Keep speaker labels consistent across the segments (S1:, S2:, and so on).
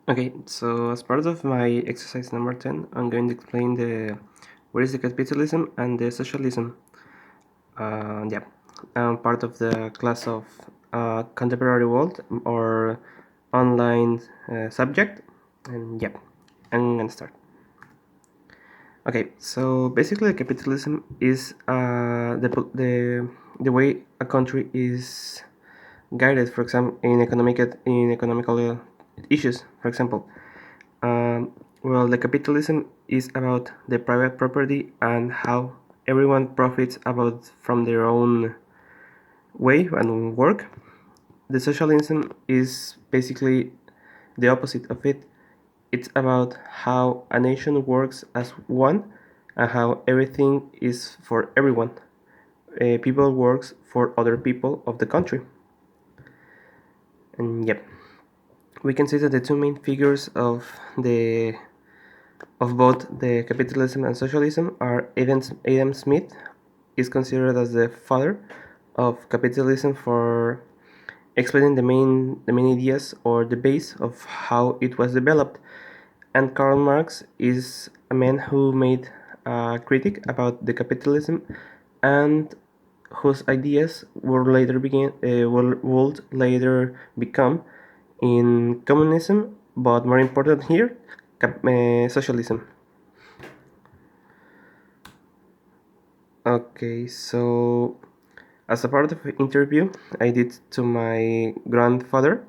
S1: Okay, so as part of my exercise number 10, I'm going to explain what is the capitalism and the socialism. Yeah, I'm part of the class of contemporary world or online subject, and yeah, I'm gonna start. Okay, so basically, capitalism is the way a country is guided, for example, in economical issues, for example. Well, the capitalism is about the private property and how everyone profits about from their own way and work. The socialism is basically the opposite of it. It's about how a nation works as one and how everything is for everyone. People works for other people of the country. And yep, we can see that the two main figures of both the capitalism and socialism are Adam Smith is considered as the father of capitalism for explaining the main ideas or the base of how it was developed, and Karl Marx is a man who made a critic about the capitalism and whose ideas would later become in communism, but more important here, socialism. Okay, so as a part of the interview I did to my grandfather,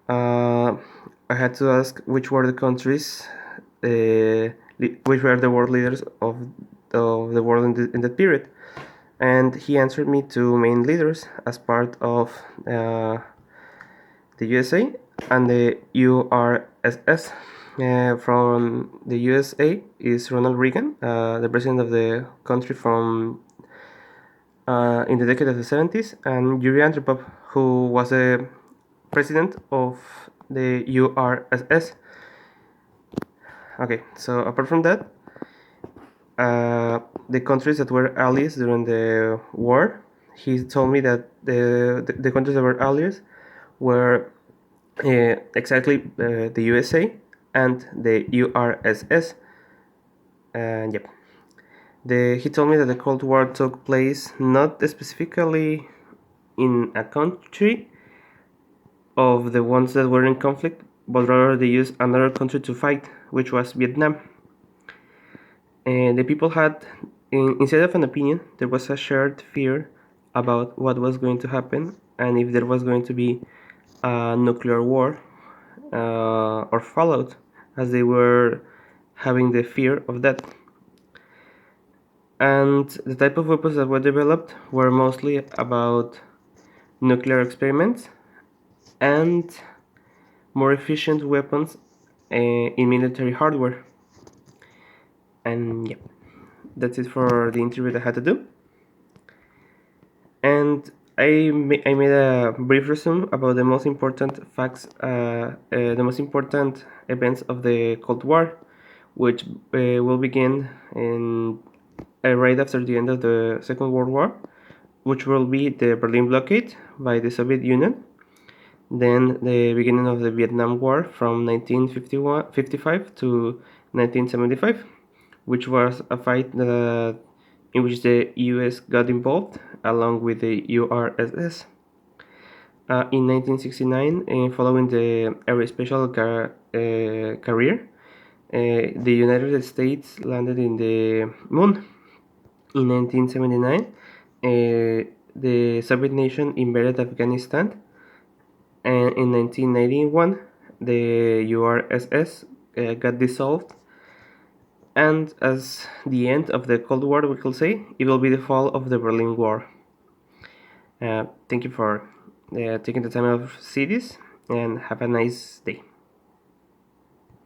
S1: uh, I had to ask which were the countries, which were the world leaders of the world in that period, and he answered me two main leaders as part of the USA and the URSS. From the USA is Ronald Reagan, the president of the country from in the decade of the 70s, and Yuri Andropov, who was a president of the URSS. Okay, so apart from that, the countries that were allies during the war, he told me that the countries that were allies were exactly the USA and the URSS. And yep. He told me that the Cold War took place not specifically in a country of the ones that were in conflict, but rather they used another country to fight, which was Vietnam. And the people had, instead of an opinion, there was a shared fear about what was going to happen and if there was going to be a nuclear war or fallout, as they were having the fear of that. And the type of weapons that were developed were mostly about nuclear experiments and more efficient weapons in military hardware. And yeah, that's it for the interview that I had to do. And I made a brief resume about the most important facts, the most important events of the Cold War, which will begin in right after the end of the Second World War, which will be the Berlin blockade by the Soviet Union, then the beginning of the Vietnam War from 1955 to 1975, which was a fight in which the US got involved along with the URSS. In 1969, following the aerospatial career, the United States landed in the moon. In 1979, the Soviet nation invaded Afghanistan, and in 1991, the URSS got dissolved. And as the end of the Cold War, we could say, it will be the fall of the Berlin Wall. Thank you for taking the time to see this, and have a nice day.